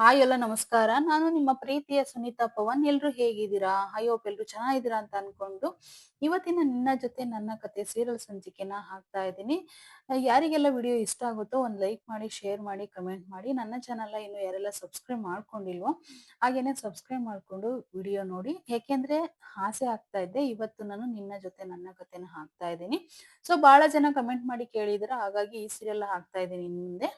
Hi ಎಲ್ಲ ನಮಸ್ಕಾರ. ನಾನು ನಿಮ್ಮ ಪ್ರೀತಿಯ ಸುನೀತಾ ಪವನ್. ಎಲ್ರು ಹೇಗಿದ್ದೀರಾ? ಐ ಹೋಪ್ ಎಲ್ರು ಚೆನ್ನಾಗಿದ್ದೀರಾ ಅಂತ ಅನ್ಕೊಂಡು ಇವತ್ತಿನ ನಿನ್ನ ಜೊತೆ ನನ್ನ ಕತೆ ಸೀರಿಯಲ್ ಸಂಚಿಕೆನ ಹಾಕ್ತಾ ಇದ್ದೀನಿ. ಯಾರಿಗೆಲ್ಲ ವಿಡಿಯೋ ಇಷ್ಟ ಆಗುತ್ತೋ ಒಂದು ಲೈಕ್ ಮಾಡಿ, ಶೇರ್ ಮಾಡಿ, ಕಮೆಂಟ್ ಮಾಡಿ. ನನ್ನ ಚಾನಲ್ನ ಇನ್ನು ಯಾರೆಲ್ಲ ಸಬ್ಸ್ಕ್ರೈಬ್ ಮಾಡ್ಕೊಂಡಿಲ್ವೋ ಹಾಗೇನೆ ಸಬ್ಸ್ಕ್ರೈಬ್ ಮಾಡ್ಕೊಂಡು ವಿಡಿಯೋ ನೋಡಿ. ಯಾಕೆಂದ್ರೆ ಆಸೆ ಆಗ್ತಾ ಇದ್ದೆ, ಇವತ್ತು ನಾನು ನಿನ್ನ ಜೊತೆ ನನ್ನ ಕತೆನ ಹಾಕ್ತಾ ಇದ್ದೀನಿ. ಸೊ ಬಹಳ ಜನ ಕಮೆಂಟ್ ಮಾಡಿ ಕೇಳಿದ್ರ, ಹಾಗಾಗಿ ಈ ಸೀರಿಯಲ್ ಹಾಕ್ತಾ ಇದ್ದೀನಿ ಇನ್ ಮುಂದೆ.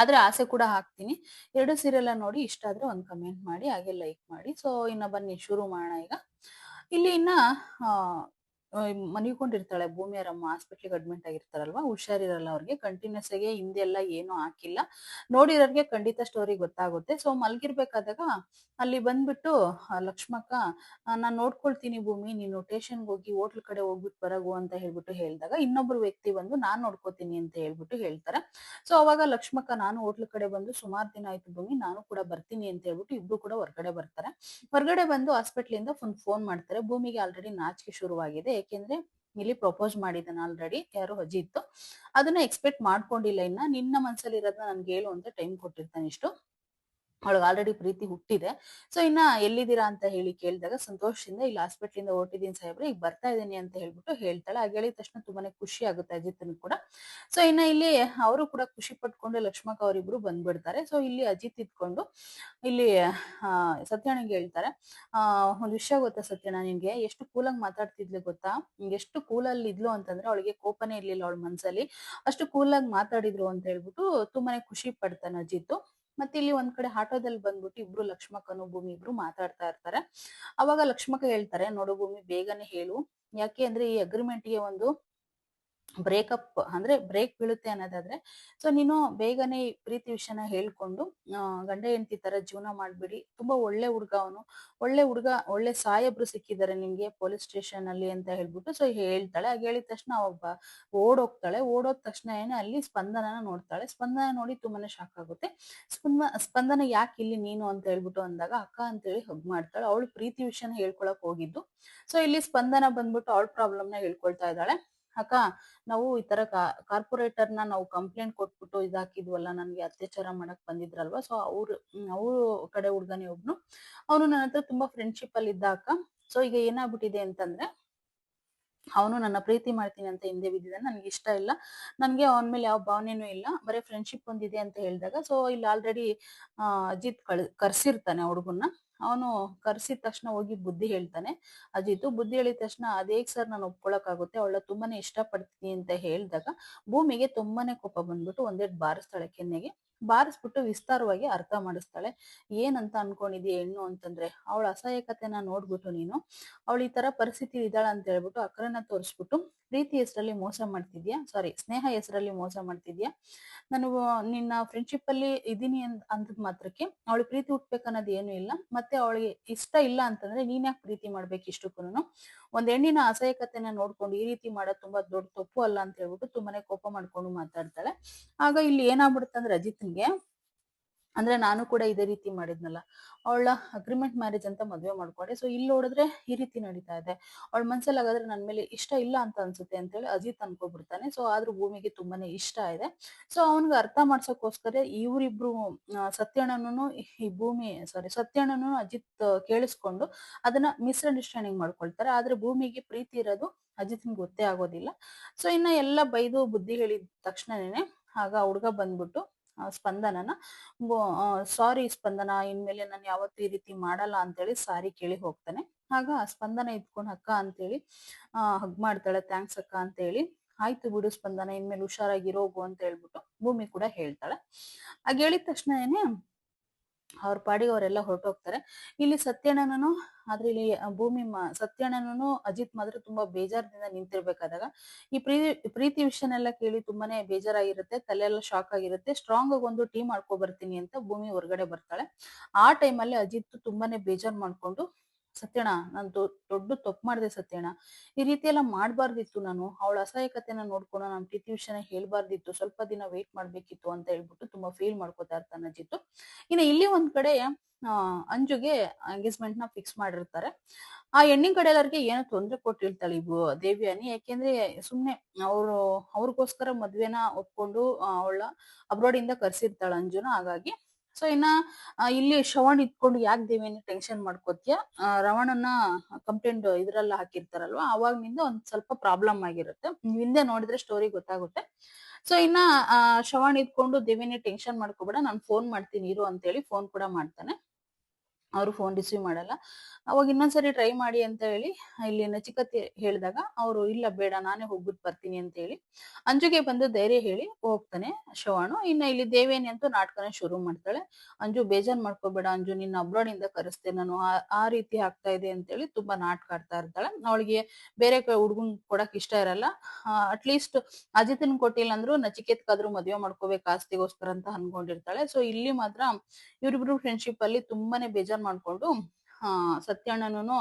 ಆದ್ರೆ ಆಸೆ ಕೂಡ ಹಾಕ್ತೀನಿ. ಎರಡು ಸೀರಿಯಲ್ ನೋಡಿ ಇಷ್ಟ ಆದ್ರೆ ಒಂದು ಕಮೆಂಟ್ ಮಾಡಿ, ಹಾಗೆ ಲೈಕ್ ಮಾಡಿ. ಸೊ ಇನ್ನ ಬನ್ನಿ ಶುರು ಮಾಡೋಣ ಈಗ. ಇಲ್ಲಿ ಇನ್ನ ಆ ಮನಿಕೊಂಡಿರ್ತಾಳೆ ಭೂಮಿಯರಮ್ಮ, ಹಾಸ್ಪಿಟ್ಲಿಗೆ ಅಡ್ಮಿಟ್ ಆಗಿರ್ತಾರಲ್ವಾ, ಹುಷಾರಿರಲ್ಲ ಅವ್ರಿಗೆ. ಕಂಟಿನ್ಯೂಸ್ ಆಗಿ ಹಿಂದೆಲ್ಲ ಏನು ಹಾಕಿಲ್ಲ, ನೋಡಿರೋರ್ಗೆ ಖಂಡಿತ ಸ್ಟೋರಿ ಗೊತ್ತಾಗುತ್ತೆ. ಸೊ ಮಲ್ಗಿರ್ಬೇಕಾದಾಗ ಅಲ್ಲಿ ಬಂದ್ಬಿಟ್ಟು ಲಕ್ಷ್ಮಕ್ಕ, ನಾನ್ ನೋಡ್ಕೊಳ್ತೀನಿ ಭೂಮಿ, ನೀನು ಸ್ಟೇಷನ್ಗೆ ಹೋಗಿ ಹೋಟ್ಲ್ ಕಡೆ ಹೋಗ್ಬಿಟ್ಟು ಬರಗು ಅಂತ ಹೇಳ್ಬಿಟ್ಟು ಹೇಳಿದಾಗ, ಇನ್ನೊಬ್ರು ವ್ಯಕ್ತಿ ಬಂದು ನಾನ್ ನೋಡ್ಕೋತೀನಿ ಅಂತ ಹೇಳ್ಬಿಟ್ಟು ಹೇಳ್ತಾರೆ. ಸೊ ಅವಾಗ ಲಕ್ಷ್ಮಕ್ಕ, ನಾನು ಹೋಟ್ಲ್ ಕಡೆ ಬಂದು ಸುಮಾರು ದಿನ ಆಯ್ತು ಭೂಮಿ, ನಾನು ಕೂಡ ಬರ್ತೀನಿ ಅಂತ ಹೇಳ್ಬಿಟ್ಟು ಇಬ್ರು ಕೂಡ ಹೊರಗಡೆ ಬರ್ತಾರೆ. ಹೊರಗಡೆ ಬಂದು ಹಾಸ್ಪಿಟ್ಲಿಂದ ಫೋನ್ ಮಾಡ್ತಾರೆ. ಭೂಮಿಗೆ ಆಲ್ರೆಡಿ ನಾಚಿಕೆ ಶುರುವಾಗಿದೆ, ಯಾಕೆಂದ್ರೆ ಇಲ್ಲಿ ಪ್ರಪೋಸ್ ಮಾಡಿದ್ದಾನೆ ಆಲ್ರೆಡಿ, ಯಾರು ಅಜಿತ್. ಅದನ್ನ ಎಕ್ಸ್ಪೆಕ್ಟ್ ಮಾಡ್ಕೊಂಡಿಲ್ಲ. ಇನ್ನ ನಿನ್ನ ಮನ್ಸಲ್ಲಿ ಇರೋದನ್ನ ನನ್ಗೆ ಹೇಳು ಅಂತ ಟೈಮ್ ಕೊಟ್ಟಿರ್ತಾನೆ. ಇಷ್ಟು ಅವಳಿಗೆ ಆಲ್ರೆಡಿ ಪ್ರೀತಿ ಹುಟ್ಟಿದೆ. ಸೊ ಇನ್ನ ಎಲ್ಲಿದ್ದೀರಾ ಅಂತ ಹೇಳಿ ಕೇಳಿದಾಗ, ಸಂತೋಷದಿಂದ ಇಲ್ಲಿ ಹಾಸ್ಪಿಟ್ಲಿಂದ ಹೊರಟಿದ್ದೀನಿ ಸಾಹೇಬ್ರೆ, ಈಗ ಬರ್ತಾ ಇದ್ದೀನಿ ಅಂತ ಹೇಳ್ಬಿಟ್ಟು ಹೇಳ್ತಾಳೆ. ಹಾಗೆ ಹೇಳಿದ ತಕ್ಷಣ ತುಂಬಾನೇ ಖುಷಿ ಆಗುತ್ತೆ ಅಜಿತ್ನ ಕೂಡ. ಸೊ ಇನ್ನ ಇಲ್ಲಿ ಅವರು ಕೂಡ ಖುಷಿ ಪಟ್ಕೊಂಡು ಲಕ್ಷ್ಮಕ್ಕ ಅವರಿಬ್ರು ಬಂದ್ಬಿಡ್ತಾರೆ. ಸೊ ಇಲ್ಲಿ ಅಜಿತ್ ಇದ್ಕೊಂಡು ಇಲ್ಲಿ ಸತ್ಯಣ್ಣಗೆ ಹೇಳ್ತಾರೆ, ಒಂದು ವಿಷಯ ಗೊತ್ತಾ ಸತ್ಯಣ್ಣ, ನಿನ್ಗೆ ಎಷ್ಟು ಕೂಲಾಗಿ ಮಾತಾಡ್ತಿದ್ಲು ಗೊತ್ತಾ? ಎಷ್ಟು ಕೂಲಲ್ಲಿ ಇದ್ಲು ಅಂತಂದ್ರೆ ಅವಳಿಗೆ ಕೋಪನೇ ಇರ್ಲಿಲ್ಲ ಅವಳ ಮನ್ಸಲ್ಲಿ, ಅಷ್ಟು ಕೂಲಾಗಿ ಮಾತಾಡಿದ್ರು ಅಂತ ಹೇಳ್ಬಿಟ್ಟು ತುಂಬಾನೇ ಖುಷಿ ಪಡ್ತಾನೆ ಅಜಿತ್. ಮತ್ತೆ ಇಲ್ಲಿ ಒಂದ್ ಕಡೆ ಆಟೋದಲ್ಲಿ ಬಂದ್ಬಿಟ್ಟು ಇಬ್ರು, ಲಕ್ಷ್ಮಕ್ಕನು ಭೂಮಿ ಇಬ್ರು ಮಾತಾಡ್ತಾ ಇರ್ತಾರೆ. ಅವಾಗ ಲಕ್ಷ್ಮಕ್ಕ ಹೇಳ್ತಾರೆ, ನೋಡು ಭೂಮಿ, ಬೇಗನೆ ಹೇಳು, ಯಾಕೆ ಅಂದ್ರೆ ಈ ಅಗ್ರಿಮೆಂಟ್ಗೆ ಒಂದು ಬ್ರೇಕಪ್ ಅಂದ್ರೆ ಬ್ರೇಕ್ ಬೀಳುತ್ತೆ ಅನ್ನೋದಾದ್ರೆ, ಸೊ ನೀನು ಬೇಗನೆ ಈ ಪ್ರೀತಿ ವಿಷಯನ ಹೇಳ್ಕೊಂಡು ಗಂಡ ಹೆಂಡತಿ ತರ ಜೀವನ ಮಾಡ್ಬಿಡಿ. ತುಂಬಾ ಒಳ್ಳೆ ಹುಡ್ಗ ಅವನು, ಒಳ್ಳೆ ಹುಡ್ಗ, ಒಳ್ಳೆ ಸಾಹೇಬ್ರು ಸಿಕ್ಕಿದ್ದಾರೆ ನಿಮ್ಗೆ ಪೊಲೀಸ್ ಸ್ಟೇಷನ್ ಅಲ್ಲಿ ಅಂತ ಹೇಳ್ಬಿಟ್ಟು ಸೊ ಹೇಳ್ತಾಳೆ. ಹಾಗೆ ಹೇಳಿದ ತಕ್ಷಣ ಒಬ್ಬ ಓಡೋಗ್ತಾಳೆ. ಓಡೋದ ತಕ್ಷಣ ಏನೇ ಅಲ್ಲಿ ಸ್ಪಂದನನ ನೋಡ್ತಾಳೆ. ಸ್ಪಂದನ ನೋಡಿ ತುಂಬಾನೇ ಶಾಕ್ ಆಗುತ್ತೆ. ಸ್ಪಂದನ ಯಾಕೆ ಇಲ್ಲಿ ನೀನು ಅಂತ ಹೇಳ್ಬಿಟ್ಟು ಅಂದಾಗ, ಅಕ್ಕ ಅಂತೇಳಿ ಹಗ್ ಮಾಡ್ತಾಳೆ. ಅವಳು ಪ್ರೀತಿ ವಿಷಯನ ಹೇಳ್ಕೊಳಕ್ ಹೋಗಿದ್ದು. ಸೊ ಇಲ್ಲಿ ಸ್ಪಂದನ ಬಂದ್ಬಿಟ್ಟು ಅವಳ ಪ್ರಾಬ್ಲಮ್ನ ಹೇಳ್ಕೊಳ್ತಾ ಇದ್ದಾಳೆ. ಅಕ್ಕ, ನಾವು ಈ ತರ ಕಾರ್ಪೊರೇಟರ್ನ ನಾವು ಕಂಪ್ಲೇಂಟ್ ಕೊಟ್ಬಿಟ್ಟು ಇದಾಕಿದ್ವಲ್ಲ, ನನ್ಗೆ ಅತ್ಯಾಚಾರ ಮಾಡಕ್ ಬಂದಿದ್ರಲ್ವಾ, ಸೊ ಅವ್ರು ಕಡೆ ಹುಡ್ಗನೇ ಒಬ್ನು, ಅವನು ನನ್ನ ಹತ್ರ ತುಂಬಾ ಫ್ರೆಂಡ್ಶಿಪ್ ಅಲ್ಲಿ ಇದ್ದ ಅಕ್ಕ. ಸೊ ಈಗ ಏನಾಗ್ಬಿಟ್ಟಿದೆ ಅಂತಂದ್ರೆ, ಅವನು ನನ್ನ ಪ್ರೀತಿ ಮಾಡ್ತೀನಿ ಅಂತ ಹಿಂದೆ ಬಿದ್ದಿದ್ದಾನೆ, ನನ್ಗೆ ಇಷ್ಟ ಇಲ್ಲ, ನನ್ಗೆ ಅವನ ಮೇಲೆ ಯಾವ ಭಾವನೆನೂ ಇಲ್ಲ, ಬರೀ ಫ್ರೆಂಡ್ಶಿಪ್ ಒಂದಿದೆ ಅಂತ ಹೇಳಿದಾಗ, ಸೊ ಇಲ್ಲಿ ಆಲ್ರೆಡಿ ಅಜಿತ್ ಕರ್ಸಿರ್ತಾನೆ ಹುಡುಗನ್ನ. ಅವನು ಕರ್ಸಿದ ತಕ್ಷಣ ಹೋಗಿ ಬುದ್ಧಿ ಹೇಳ್ತಾನೆ ಅಜಿತ್. ಬುದ್ಧಿ ಹೇಳಿದ ತಕ್ಷಣ, ಅದೇಗ್ ಸರ್ ನಾನು ಒಪ್ಕೊಳಕ್ಕಾಗುತ್ತೆ, ಅವಳ ತುಂಬಾನೇ ಇಷ್ಟ ಪಡ್ತೀನಿ ಅಂತ ಹೇಳಿದಾಗ ಭೂಮಿಗೆ ತುಂಬಾನೇ ಕೋಪ ಬಂದ್ಬಿಟ್ಟು ಒಂದೆರಡು ಬಾರಿಸ್ತಾಳೆ ಕೆನ್ನೆಗೆ. ಬಾರಿಸ್ಬಿಟ್ಟು ವಿಸ್ತಾರವಾಗಿ ಅರ್ಥ ಮಾಡಿಸ್ತಾಳೆ. ಏನಂತ ಅನ್ಕೊಂಡಿದ್ಯಾ ಹೆಣ್ಣು ಅಂತಂದ್ರೆ, ಅವಳ ಅಸಹಾಯಕತೆನ ನೋಡ್ಬಿಟ್ಟು ನೀನು ಅವಳು ಈ ತರ ಪರಿಸ್ಥಿತಿ ಇದ್ದಾಳ ಅಂತ ಹೇಳ್ಬಿಟ್ಟು ಅಕ್ರನ ತೋರಿಸ್ಬಿಟ್ಟು ಪ್ರೀತಿ ಹೆಸರಲ್ಲಿ ಮೋಸ ಮಾಡ್ತಿದ್ಯಾ, ಸಾರಿ ಸ್ನೇಹ ಹೆಸರಲ್ಲಿ ಮೋಸ ಮಾಡ್ತಿದ್ಯಾ. ನಾನು ನಿನ್ನ ಫ್ರೆಂಡ್ಶಿಪ್ ಅಲ್ಲಿ ಇದೀನಿ ಅಂದ್ ಮಾತ್ರಕ್ಕೆ ಅವಳು ಪ್ರೀತಿ ಹುಟ್ಬೇಕನ್ನೋದು ಏನು ಇಲ್ಲ. ಮತ್ತೆ ಅವಳಿಗೆ ಇಷ್ಟ ಇಲ್ಲ ಅಂತಂದ್ರೆ ನೀನ್ ಯಾಕೆ ಪ್ರೀತಿ ಮಾಡ್ಬೇಕು ಇಷ್ಟಕ್ಕೂನು? ಒಂದ್ ಹೆಣ್ಣಿನ ಅಸಹಾಯಕತೆನ ನೋಡ್ಕೊಂಡು ಈ ರೀತಿ ಮಾಡೋದು ತುಂಬಾ ದೊಡ್ಡ ತಪ್ಪು ಅಲ್ಲ ಅಂತ ಹೇಳ್ಬಿಟ್ಟು ತುಂಬಾನೇ ಕೋಪ ಮಾಡ್ಕೊಂಡು ಮಾತಾಡ್ತಾಳೆ. ಆಗ ಇಲ್ಲಿ ಏನಾಗ್ಬಿಡುತ್ತೆ ಅಂದ್ರೆ ಅಜಿತ್ಗೆ, ಅಂದ್ರೆ ನಾನು ಕೂಡ ಇದೇ ರೀತಿ ಮಾಡಿದ್ನಲ್ಲ, ಅವಳ ಅಗ್ರಿಮೆಂಟ್ ಮ್ಯಾರೇಜ್ ಅಂತ ಮದ್ವೆ ಮಾಡ್ಕೊಂಡೆ, ಸೊ ಇಲ್ಲಿ ನೋಡಿದ್ರೆ ಈ ರೀತಿ ನಡೀತಾ ಇದೆ, ಅವಳ ಮನ್ಸಲ್ಲಿ ಹಾಗಾದ್ರೆ ನನ್ ಮೇಲೆ ಇಷ್ಟ ಇಲ್ಲ ಅಂತ ಅನ್ಸುತ್ತೆ ಅಂತೇಳಿ ಅಜಿತ್ ಅನ್ಕೊಬಿಡ್ತಾನೆ. ಸೊ ಆದ್ರೂ ಭೂಮಿಗೆ ತುಂಬಾನೇ ಇಷ್ಟ ಇದೆ. ಸೊ ಅವನ್ಗೆ ಅರ್ಥ ಮಾಡ್ಸಕ್ಕೋಸ್ಕರ ಇವರಿಬ್ರು ಸತ್ಯಣ್ಣನೂ ಈ ಭೂಮಿ ಸಾರಿ ಸತ್ಯಣ್ಣನೂ ಅಜಿತ್ ಕೇಳಿಸ್ಕೊಂಡು ಅದನ್ನ ಮಿಸ್ಅಂಡರ್ಸ್ಟ್ಯಾಂಡಿಂಗ್ ಮಾಡ್ಕೊಳ್ತಾರೆ. ಆದ್ರೆ ಭೂಮಿಗೆ ಪ್ರೀತಿ ಇರೋದು ಅಜಿತ್ಗೆ ಗೊತ್ತೇ ಆಗೋದಿಲ್ಲ. ಸೊ ಇನ್ನ ಎಲ್ಲ ಬೈದು ಬುದ್ಧಿ ಹೇಳಿದ ತಕ್ಷಣನೇ ಆಗ ಹುಡ್ಗ ಬಂದ್ಬಿಟ್ಟು ಸ್ಪಂದನನ, ಸಾರಿ ಸ್ಪಂದನ, ಇನ್ಮೇಲೆ ನಾನು ಯಾವತ್ತೂ ಈ ರೀತಿ ಮಾಡಲ್ಲ ಅಂತೇಳಿ ಸಾರಿ ಕೇಳಿ ಹೋಗ್ತಾನೆ. ಆಗ ಸ್ಪಂದನ ಇದ್ಕೊಂಡು ಅಕ್ಕ ಅಂತೇಳಿ ಹಗ್ ಮಾಡ್ತಾಳೆ, ಥ್ಯಾಂಕ್ಸ್ ಅಕ್ಕ ಅಂತ ಹೇಳಿ. ಆಯ್ತು ಬಿಡು ಸ್ಪಂದನ, ಇನ್ಮೇಲೆ ಹುಷಾರಾಗಿರೋಗು ಅಂತ ಹೇಳ್ಬಿಟ್ಟು ಭೂಮಿ ಕೂಡ ಹೇಳ್ತಾಳೆ. ಹಾಗೆ ಹೇಳಿದ ತಕ್ಷಣನೇ ಅವ್ರ ಪಾಡಿಗೆ ಅವರೆಲ್ಲ ಹೊರಟೋಗ್ತಾರೆ. ಇಲ್ಲಿ ಸತ್ಯಣ್ಣನೂ, ಆದ್ರೆ ಇಲ್ಲಿ ಸತ್ಯಣ್ಣನೂ ಅಜಿತ್ ಮಾತ್ರ ತುಂಬಾ ಬೇಜಾರದಿಂದ ನಿಂತಿರ್ಬೇಕಾದಾಗ ಈ ಪ್ರೀತಿ ವಿಷಯನೆಲ್ಲ ಕೇಳಿ ತುಂಬಾನೇ ಬೇಜಾರಾಗಿರುತ್ತೆ, ತಲೆಯೆಲ್ಲ ಶಾಕ್ ಆಗಿರುತ್ತೆ. ಸ್ಟ್ರಾಂಗ್ ಆಗಿ ಒಂದು ಟೀಮ್ ಮಾಡ್ಕೊ ಬರ್ತೀನಿ ಅಂತ ಭೂಮಿ ಹೊರಗಡೆ ಬರ್ತಾಳೆ. ಆ ಟೈಮಲ್ಲಿ ಅಜಿತ್ ತುಂಬಾನೇ ಬೇಜಾರ್ ಮಾಡ್ಕೊಂಡು, ಸತ್ಯಣ್ಣ, ನಾನು ದೊಡ್ಡ ತಪ್ಪು ಮಾಡಿದೆ ಸತ್ಯಣ್ಣ, ಈ ರೀತಿ ಎಲ್ಲ ಮಾಡ್ಬಾರ್ದಿತ್ತು, ನಾನು ಅವಳ ಅಸಹಾಯಕತೆನ ನೋಡ್ಕೊಂಡು ನಾನು ಪ್ರೀತಿ ವಿಷಯನ ಹೇಳ್ಬಾರ್ದಿತ್ತು, ಸ್ವಲ್ಪ ದಿನ ವೇಟ್ ಮಾಡ್ಬೇಕಿತ್ತು ಅಂತ ಹೇಳ್ಬಿಟ್ಟು ತುಂಬಾ ಫೀಲ್ ಮಾಡ್ಕೋತಾ ಇರ್ತಾನೆ ಅಜಿತ್. ಇನ್ನು ಇಲ್ಲಿ ಒಂದ್ ಕಡೆ ಅಂಜುಗೆ ಎಂಗೇಜ್ಮೆಂಟ್ ನ ಫಿಕ್ಸ್ ಮಾಡಿರ್ತಾರೆ. ಆ ಹೆಣ್ಣಿನ ಕಡೆ ಎಲ್ಲರಿಗೆ ಏನೋ ತೊಂದ್ರೆ ಕೊಟ್ಟಿರ್ತಾಳೆ ದೇವಿಯಾನಿ, ಯಾಕೆಂದ್ರೆ ಸುಮ್ನೆ ಅವ್ರಿಗೋಸ್ಕರ ಮದ್ವೆನ ಒಪ್ಕೊಂಡು ಅವಳ ಅಬ್ರಾಡ್ ಇಂದ ಕರ್ಸಿರ್ತಾಳ ಅಂಜುನ. ಹಾಗಾಗಿ ಸೊ ಇನ್ನ ಇಲ್ಲಿ ಶ್ರವಣ್ ಇದ್ಕೊಂಡು ಯಾಕೆ ದೇವಿನ ಟೆನ್ಷನ್ ಮಾಡ್ಕೋತೀಯ, ರವಣನ್ನ ಕಂಪ್ಲೇಂಟ್ ಇದ್ರಲ್ಲ ಹಾಕಿರ್ತಾರಲ್ವಾ, ಅವಾಗ್ನಿಂದ ಒಂದ್ ಸ್ವಲ್ಪ ಪ್ರಾಬ್ಲಮ್ ಆಗಿರುತ್ತೆ. ನೀವ್ ಹಿಂದೆ ನೋಡಿದ್ರೆ ಸ್ಟೋರಿ ಗೊತ್ತಾಗುತ್ತೆ. ಸೊ ಇನ್ನ ಶ್ರವಣ್ ಇದ್ಕೊಂಡು ದೇವಿನಿ ಟೆನ್ಷನ್ ಮಾಡ್ಕೋಬೇಡ, ನಾನು ಫೋನ್ ಮಾಡ್ತೀನಿ ಇರು ಅಂತ ಹೇಳಿ ಫೋನ್ ಕೂಡ ಮಾಡ್ತಾನೆ. ಅವರು ಫೋನ್ ರಿಸೀವ್ ಮಾಡಲ್ಲ. ಅವಾಗ ಇನ್ನೊಂದ್ಸರಿ ಟ್ರೈ ಮಾಡಿ ಅಂತ ಹೇಳಿ ಇಲ್ಲಿ ನಚಿಕತೆ ಹೇಳಿದಾಗ ಅವರು ಇಲ್ಲ ಬೇಡ ನಾನೇ ಹೋಗ್ಬಿಟ್ಟು ಬರ್ತೀನಿ ಅಂತ ಹೇಳಿ ಅಂಜುಗೆ ಬಂದು ಧೈರ್ಯ ಹೇಳಿ ಹೋಗ್ತಾನೆ ಶ್ರವಣು. ಇನ್ನ ಇಲ್ಲಿ ದೇವೇನಿ ಅಂತೂ ನಾಟಕನ ಶುರು ಮಾಡ್ತಾಳೆ. ಅಂಜು ಬೇಜಾರ್ ಮಾಡ್ಕೋಬೇಡ ಅಂಜು, ನಿನ್ನ ಅಬ್ರಾಡ್ ಇಂದ ಕರೆಸ್ತೆ ನಾನು, ಆ ರೀತಿ ಆಗ್ತಾ ಇದೆ ಅಂತ ಹೇಳಿ ತುಂಬಾ ನಾಟಕ ಆಡ್ತಾ ಇರ್ತಾಳೆ. ಅವಳಿಗೆ ಬೇರೆ ಹುಡ್ಗನ್ ಕೊಡಕ್ ಇಷ್ಟ ಇರಲ್ಲ. ಅಟ್ಲೀಸ್ಟ್ ಅಜಿತನ್ ಕೊಟ್ಟಿಲ್ಲ ಅಂದ್ರು ನಚಿಕೇತ್ಗಾದ್ರೂ ಮದ್ವೆ ಮಾಡ್ಕೋಬೇಕು ಆಸ್ತಿಗೋಸ್ಕರ ಅಂತ ಅನ್ಕೊಂಡಿರ್ತಾಳೆ. ಸೊ ಇಲ್ಲಿ ಮಾತ್ರ ಇವ್ರಿಬ್ರು ಫ್ರೆಂಡ್ಶಿಪ್ ಅಲ್ಲಿ ತುಂಬಾನೇ ಬೇಜಾರ್ ಮಾಡ್ಕೊಂಡು ಸತ್ಯಣ್ಣನೂ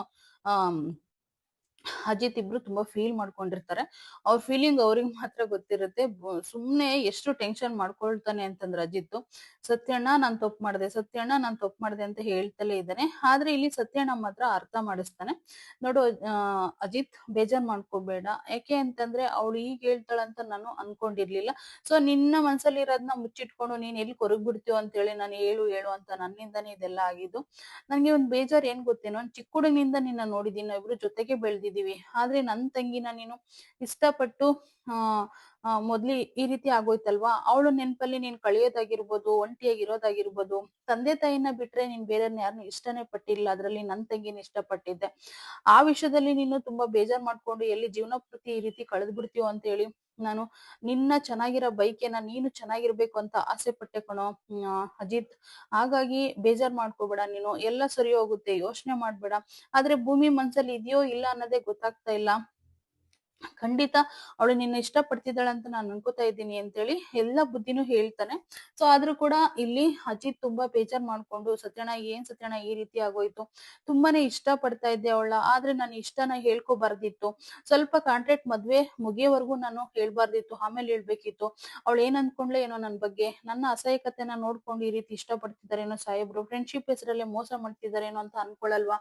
ಅಜಿತ್ ಇಬ್ರು ತುಂಬಾ ಫೀಲ್ ಮಾಡ್ಕೊಂಡಿರ್ತಾರೆ. ಅವ್ರ ಫೀಲಿಂಗ್ ಅವ್ರಿಗೆ ಮಾತ್ರ ಗೊತ್ತಿರುತ್ತೆ. ಸುಮ್ನೆ ಎಷ್ಟು ಟೆನ್ಷನ್ ಮಾಡ್ಕೊಳ್ತಾನೆ ಅಂತಂದ್ರೆ ಅಜಿತ್, ಸತ್ಯಣ್ಣ ನಾನ್ ತಪ್ಪು ಮಾಡಿದೆ, ಸತ್ಯಣ್ಣ ನಾನ್ ತಪ್ಪು ಮಾಡಿದೆ ಅಂತ ಹೇಳ್ತಲೇ ಇದ್ದಾನೆ. ಆದ್ರೆ ಇಲ್ಲಿ ಸತ್ಯಣ್ಣ ಮಾತ್ರ ಅರ್ಥ ಮಾಡಿಸ್ತಾನೆ. ನೋಡು ಅಜಿತ್ ಬೇಜಾರ್ ಮಾಡ್ಕೋಬೇಡ, ಯಾಕೆ ಅಂತಂದ್ರೆ ಅವಳು ಈಗ ಹೇಳ್ತಾಳಂತ ನಾನು ಅನ್ಕೊಂಡಿರ್ಲಿಲ್ಲ. ಸೊ ನಿನ್ನ ಮನ್ಸಲ್ಲಿ ಇರೋದನ್ನ ಮುಚ್ಚಿಟ್ಕೊಂಡು ನೀನ್ ಎಲ್ಲಿ ಕೊರಗ್ ಬಿಡ್ತೀವ ಅಂತ ಹೇಳಿ ನಾನು ಹೇಳು ಹೇಳು ಅಂತ ನನ್ನಿಂದಾನೇ ಇದೆಲ್ಲ ಆಗಿದ್ದು. ನನ್ಗೆ ಒಂದ್ ಬೇಜಾರ್ ಏನ್ ಗೊತ್ತೇನೋ, ಚಿಕ್ಕ ಹುಡುಗಿನಿಂದ ನಿನ್ನ ನೋಡಿದೀನಿ, ನಾವಿಬ್ರು ಜೊತೆಗೆ ಬೆಳ್ದಿದೀವಿ. ಆದ್ರೆ ನನ್ ತಂಗಿನ ನೀನು ಇಷ್ಟಪಟ್ಟು ಮೊದ್ಲಿ ಈ ರೀತಿ ಆಗೋಯ್ತಲ್ವಾ, ಅವಳು ನೆನ್ಪಲ್ಲಿ ನೀನ್ ಕಳಿಯೋದಾಗಿರ್ಬೋದು, ಒಂಟಿಯಾಗಿರೋದಾಗಿರ್ಬೋದು, ತಂದೆ ತಾಯಿನ ಬಿಟ್ರೆ ನೀನ್ ಬೇರೆಯವ್ರನ್ನ ಯಾರನ್ನ ಇಷ್ಟನೇ ಪಟ್ಟಿಲ್ಲ, ಅದ್ರಲ್ಲಿ ನನ್ ತಂಗಿನ ಇಷ್ಟಪಟ್ಟಿದ್ದೆ. ಆ ವಿಷಯದಲ್ಲಿ ನೀನು ತುಂಬಾ ಬೇಜಾರ್ ಮಾಡ್ಕೊಂಡು ಎಲ್ಲಿ ಜೀವನ ಪೂರ್ತಿ ಈ ರೀತಿ ಕಳೆದ್ ಬಿಡ್ತೀಯೋ ಅಂತ ಹೇಳಿ ನಾನು ನಿನ್ನ ಚೆನ್ನಾಗಿರೋ ಬೈಕೇನ ನೀನು ಚೆನ್ನಾಗಿರ್ಬೇಕು ಅಂತ ಆಸೆ ಪಟ್ಟೆ ಕಣೋ ಅಜಿತ್. ಹಾಗಾಗಿ ಬೇಜಾರ್ ಮಾಡ್ಕೋಬೇಡ ನೀನು, ಎಲ್ಲ ಸರಿ ಹೋಗುತ್ತೆ, ಯೋಚನೆ ಮಾಡ್ಬೇಡ. ಆದ್ರೆ ಭೂಮಿ ಮನ್ಸಲ್ಲಿ ಇದೆಯೋ ಇಲ್ಲ ಅನ್ನೋದೇ ಗೊತ್ತಾಗ್ತಾ ಇಲ್ಲ. ಖಂಡಿತ ಅವಳು ನಿನ್ನ ಇಷ್ಟ ಪಡ್ತಿದ್ದಾಳೆ ಅಂತ ನಾನು ಅನ್ಕೋತಾ ಇದ್ದೀನಿ ಅಂತೇಳಿ ಎಲ್ಲ ಬುದ್ಧಿನೂ ಹೇಳ್ತಾನೆ. ಸೊ ಆದ್ರೂ ಕೂಡ ಇಲ್ಲಿ ಅಜಿತ್ ತುಂಬಾ ಬೇಜಾರ್ ಮಾಡ್ಕೊಂಡು, ಸತ್ಯಣ್ಣ ಏನ್ ಸತ್ಯಣ್ಣ ಈ ರೀತಿ ಆಗೋಯ್ತು, ತುಂಬಾನೇ ಇಷ್ಟ ಪಡ್ತಾ ಇದ್ದೆ ಅವಳ, ಆದ್ರೆ ನಾನು ಇಷ್ಟನ ಹೇಳ್ಕೊಬಾರ್ದಿತ್ತು, ಸ್ವಲ್ಪ ಕಾಂಟ್ರಾಕ್ಟ್ ಮದ್ವೆ ಮುಗಿಯೋವರೆಗೂ ನಾನು ಹೇಳ್ಬಾರ್ದಿತ್ತು, ಆಮೇಲೆ ಹೇಳ್ಬೇಕಿತ್ತು. ಅವಳು ಏನ್ ಅನ್ಕೊಂಡ್ಲೆ ಏನೋ ನನ್ ಬಗ್ಗೆ, ನನ್ನ ಅಸಹಾಯಕತೆನ ನೋಡ್ಕೊಂಡು ಈ ರೀತಿ ಇಷ್ಟ ಪಡ್ತಿದಾರೇನೋ ಸಾಹೇಬ್ರು, ಫ್ರೆಂಡ್ಶಿಪ್ ಹೆಸರಲ್ಲೇ ಮೋಸ ಮಾಡ್ತಿದಾರೇನೋ ಅಂತ ಅನ್ಕೊಳಲ್ವಾ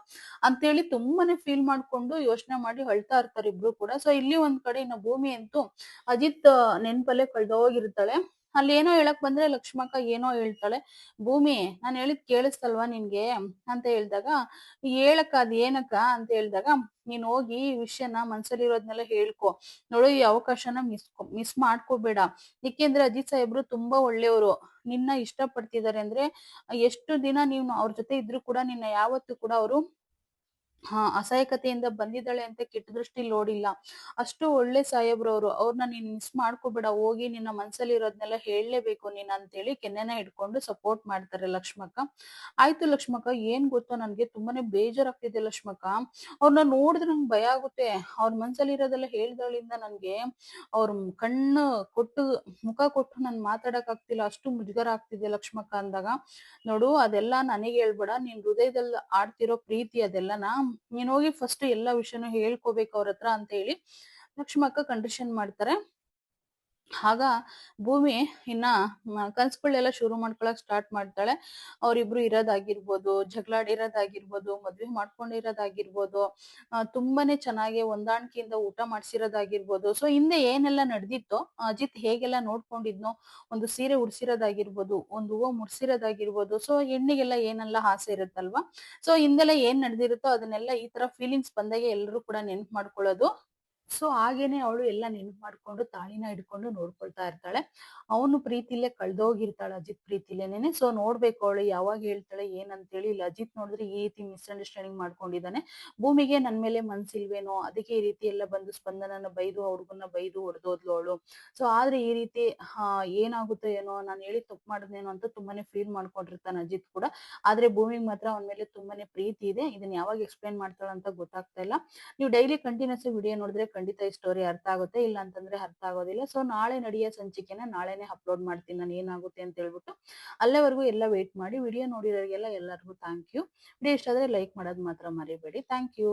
ಅಂತೇಳಿ ತುಂಬಾನೇ ಫೀಲ್ ಮಾಡ್ಕೊಂಡು ಯೋಚನೆ ಮಾಡಿ ಅಳ್ತಾ ಇರ್ತಾರೆ ಇಬ್ರು ಕೂಡ. ಸೊ ಇಲ್ಲಿ ಒಂದ್ ಕಡೆ ಇನ್ನ ಭೂಮಿ ಅಂತೂ ಅಜಿತ್ ನೆನ್ಪಲ್ಲೇ ಕಳ್ದೋಗಿರ್ತಾಳೆ. ಅಲ್ಲಿ ಏನೋ ಹೇಳಕ್ ಬಂದ್ರೆ ಲಕ್ಷ್ಮಕ್ಕ ಏನೋ ಹೇಳ್ತಾಳೆ. ಭೂಮಿ ನಾನ್ ಹೇಳಿದ್ ಕೇಳಿಸ್ತಲ್ವಾ ನಿನ್ಗೆ ಅಂತ ಹೇಳ್ದಾಗ, ಹೇಳಕ್ಕ ಅದ್ ಏನಕ್ಕ ಅಂತ ಹೇಳ್ದಾಗ, ನೀನ್ ಹೋಗಿ ಈ ವಿಷಯನ ಮನ್ಸಲ್ಲಿರೋದ್ನೆಲ್ಲ ಹೇಳ್ಕೊ, ನೋಡು ಈ ಅವಕಾಶನ ಮಿಸ್ ಮಾಡ್ಕೋಬೇಡ. ಏಕೆಂದ್ರೆ ಅಜಿತ್ ಸಾಹೇಬ್ರು ತುಂಬಾ ಒಳ್ಳೆಯವರು, ನಿನ್ನ ಇಷ್ಟ ಪಡ್ತಿದ್ದಾರೆ ಅಂದ್ರೆ ಎಷ್ಟು ದಿನ ನೀನು ಅವ್ರ ಜೊತೆ ಇದ್ರು ಕೂಡ ನಿನ್ನ ಯಾವತ್ತೂ ಕೂಡ ಅವರು ಅಸಹಾಯಕತೆಯಿಂದ ಬಂದಿದ್ದಾಳೆ ಅಂತ ಕೆಟ್ಟ ದೃಷ್ಟಿಲಿ ನೋಡಿಲ್ಲ. ಅಷ್ಟು ಒಳ್ಳೆ ಸಾಹೇಬ್ರವ್ರು, ಅವ್ರನ್ನ ನೀನ್ ಮಿಸ್ ಮಾಡ್ಕೋಬೇಡ, ಹೋಗಿ ನಿನ್ನ ಮನ್ಸಲ್ಲಿ ಇರೋದ್ನೆಲ್ಲ ಹೇಳಲೇಬೇಕು ನೀನ್ ಅಂತೇಳಿ ಕೆನ್ನೆನ ಹಿಡ್ಕೊಂಡು ಸಪೋರ್ಟ್ ಮಾಡ್ತಾರೆ ಲಕ್ಷ್ಮಕ್ಕ. ಆಯ್ತು ಲಕ್ಷ್ಮಕ್ಕ, ಏನ್ ಗೊತ್ತೋ ನನ್ಗೆ ತುಂಬಾನೇ ಬೇಜಾರಾಗ್ತಿದೆ ಲಕ್ಷ್ಮಕ್ಕ, ಅವ್ರನ್ನ ನೋಡಿದ್ರೆ ನಂಗೆ ಭಯ ಆಗುತ್ತೆ. ಅವ್ರ ಮನ್ಸಲ್ಲಿ ಇರೋದೆಲ್ಲ ಹೇಳ್ದಳಿಂದ ನನ್ಗೆ ಅವ್ರ ಕಣ್ಣು ಕೊಟ್ಟು ಮುಖ ಕೊಟ್ಟು ನನ್ ಮಾತಾಡಕ್ ಆಗ್ತಿಲ್ಲ, ಅಷ್ಟು ಮುಜುಗರ ಆಗ್ತಿದೆ ಲಕ್ಷ್ಮಕ್ಕ ಅಂದಾಗ, ನೋಡು ಅದೆಲ್ಲ ನನಗೆ ಹೇಳ್ಬೇಡ, ನಿನ್ ಹೃದಯದಲ್ಲಿ ಆಡ್ತಿರೋ ಪ್ರೀತಿ ಅದೆಲ್ಲನ ನೀನ್ ಹೋಗಿ ಫಸ್ಟ್ ಎಲ್ಲಾ ವಿಷಯನೂ ಹೇಳ್ಕೋಬೇಕು ಅವ್ರ ಹತ್ರ ಅಂತ ಹೇಳಿ ಲಕ್ಷ್ಮಕ್ಕ ಕಂಡೀಷನ್ ಮಾಡ್ತಾರೆ. ಆಗ ಭೂಮಿ ಇನ್ನ ಕನ್ಸುಗಳೆಲ್ಲ ಶುರು ಮಾಡ್ಕೊಳಕ್ ಸ್ಟಾರ್ಟ್ ಮಾಡ್ತಾಳೆ. ಅವ್ರಿಬ್ರು ಇರೋದಾಗಿರ್ಬೋದು, ಜಗಳಾಡಿರೋದಾಗಿರ್ಬೋದು, ಮದ್ವೆ ಮಾಡ್ಕೊಂಡಿರೋದಾಗಿರ್ಬೋದು, ತುಂಬಾನೇ ಚೆನ್ನಾಗಿ ಹೊಂದಾಣಿಕೆಯಿಂದ ಊಟ ಮಾಡ್ಸಿರೋದಾಗಿರ್ಬೋದು. ಸೊ ಹಿಂದೆ ಏನೆಲ್ಲ ನಡೆದಿತ್ತೋ, ಅಜಿತ್ ಹೇಗೆಲ್ಲ ನೋಡ್ಕೊಂಡಿದ್ನೋ, ಒಂದು ಸೀರೆ ಉಡ್ಸಿರೋದಾಗಿರ್ಬೋದು, ಒಂದು ಹೂವು ಮುಡ್ಸಿರೋದಾಗಿರ್ಬೋದು, ಸೊ ಹೆಣ್ಣಿಗೆಲ್ಲ ಏನೆಲ್ಲ ಆಸೆ ಇರುತ್ತಲ್ವಾ, ಸೊ ಹಿಂದೆಲ್ಲ ಏನ್ ನಡೆದಿರುತ್ತೋ ಅದನ್ನೆಲ್ಲ ಈ ತರ ಫೀಲಿಂಗ್ಸ್ ಬಂದಾಗೆ ಎಲ್ಲರೂ ಕೂಡ ನೆನ್ಪು ಮಾಡ್ಕೊಳ್ಳೋದು. ಸೊ ಹಾಗೇನೆ ಅವಳು ಎಲ್ಲ ನೆನಪು ಮಾಡ್ಕೊಂಡು ತಾಳಿನ ಹಿಡ್ಕೊಂಡು ನೋಡ್ಕೊಳ್ತಾ ಇರ್ತಾಳೆ. ಅವನು ಪ್ರೀತಿಲೇ ಕಳ್ದೋಗಿರ್ತಾಳೆ, ಅಜಿತ್ ಪ್ರೀತಿಲೇನೆ. ಸೊ ನೋಡ್ಬೇಕು ಅವಳು ಯಾವಾಗ ಹೇಳ್ತಾಳೆ ಏನಂತೇಳಿ. ಇಲ್ಲಿ ಅಜಿತ್ ನೋಡಿದ್ರೆ ಈ ರೀತಿ ಮಿಸ್ಅಂಡರ್ಸ್ಟ್ಯಾಂಡಿಂಗ್ ಮಾಡ್ಕೊಂಡಿದ್ದಾನೆ. ಭೂಮಿಗೆ ನನ್ ಮೇಲೆ ಮನ್ಸಿಲ್ವೇನೋ, ಅದಕ್ಕೆ ಈ ರೀತಿ ಎಲ್ಲ ಬಂದು ಸ್ಪಂದನನ ಬೈದು ಹುಡುಗನ್ನ ಬೈದು ಹೊಡೆದೋದ್ಲು ಅವಳು. ಸೊ ಆದ್ರೆ ಈ ರೀತಿ ಏನಾಗುತ್ತೋ ಏನೋ, ನಾನು ಹೇಳಿ ತಪ್ಪು ಮಾಡಿದ್ನೇನೋ ಅಂತ ತುಂಬಾನೇ ಫೀಲ್ ಮಾಡ್ಕೊಂಡಿರ್ತಾನೆ ಅಜಿತ್ ಕೂಡ. ಆದ್ರೆ ಭೂಮಿಗೆ ಮಾತ್ರ ಅವನ ಮೇಲೆ ತುಂಬಾನೇ ಪ್ರೀತಿ ಇದೆ. ಇದನ್ನ ಯಾವಾಗ ಎಕ್ಸ್ಪ್ಲೈನ್ ಮಾಡ್ತಾಳ ಅಂತ ಗೊತ್ತಾಗ್ತಾ ಇಲ್ಲ. ನೀವು ಡೈಲಿ ಕಂಟಿನ್ಯೂಸ್ ವಿಡಿಯೋ ನೋಡಿದ್ರೆ ಖಂಡಿತ ಈ ಸ್ಟೋರಿ ಅರ್ಥ ಆಗುತ್ತೆ, ಇಲ್ಲ ಅಂತಂದ್ರೆ ಅರ್ಥ ಆಗೋದಿಲ್ಲ. ಸೊ ನಾಳೆ ನಡೆಯೋ ಸಂಚಿಕೆನ ನಾಳೆನೆ ಅಪ್ಲೋಡ್ ಮಾಡ್ತೀನಿ ನಾನು, ಏನಾಗುತ್ತೆ ಅಂತ ಹೇಳ್ಬಿಟ್ಟು. ಅಲ್ಲೇವರೆಗೂ ಎಲ್ಲ ವೇಟ್ ಮಾಡಿ. ವಿಡಿಯೋ ನೋಡಿರೋರಿಗೆಲ್ಲ ಎಲ್ಲರಿಗೂ ಥ್ಯಾಂಕ್ ಯು. ವಿಡಿಯೋ ಇಷ್ಟ ಆದ್ರೆ ಲೈಕ್ ಮಾಡೋದು ಮಾತ್ರ ಮರಿಬೇಡಿ. Thank you.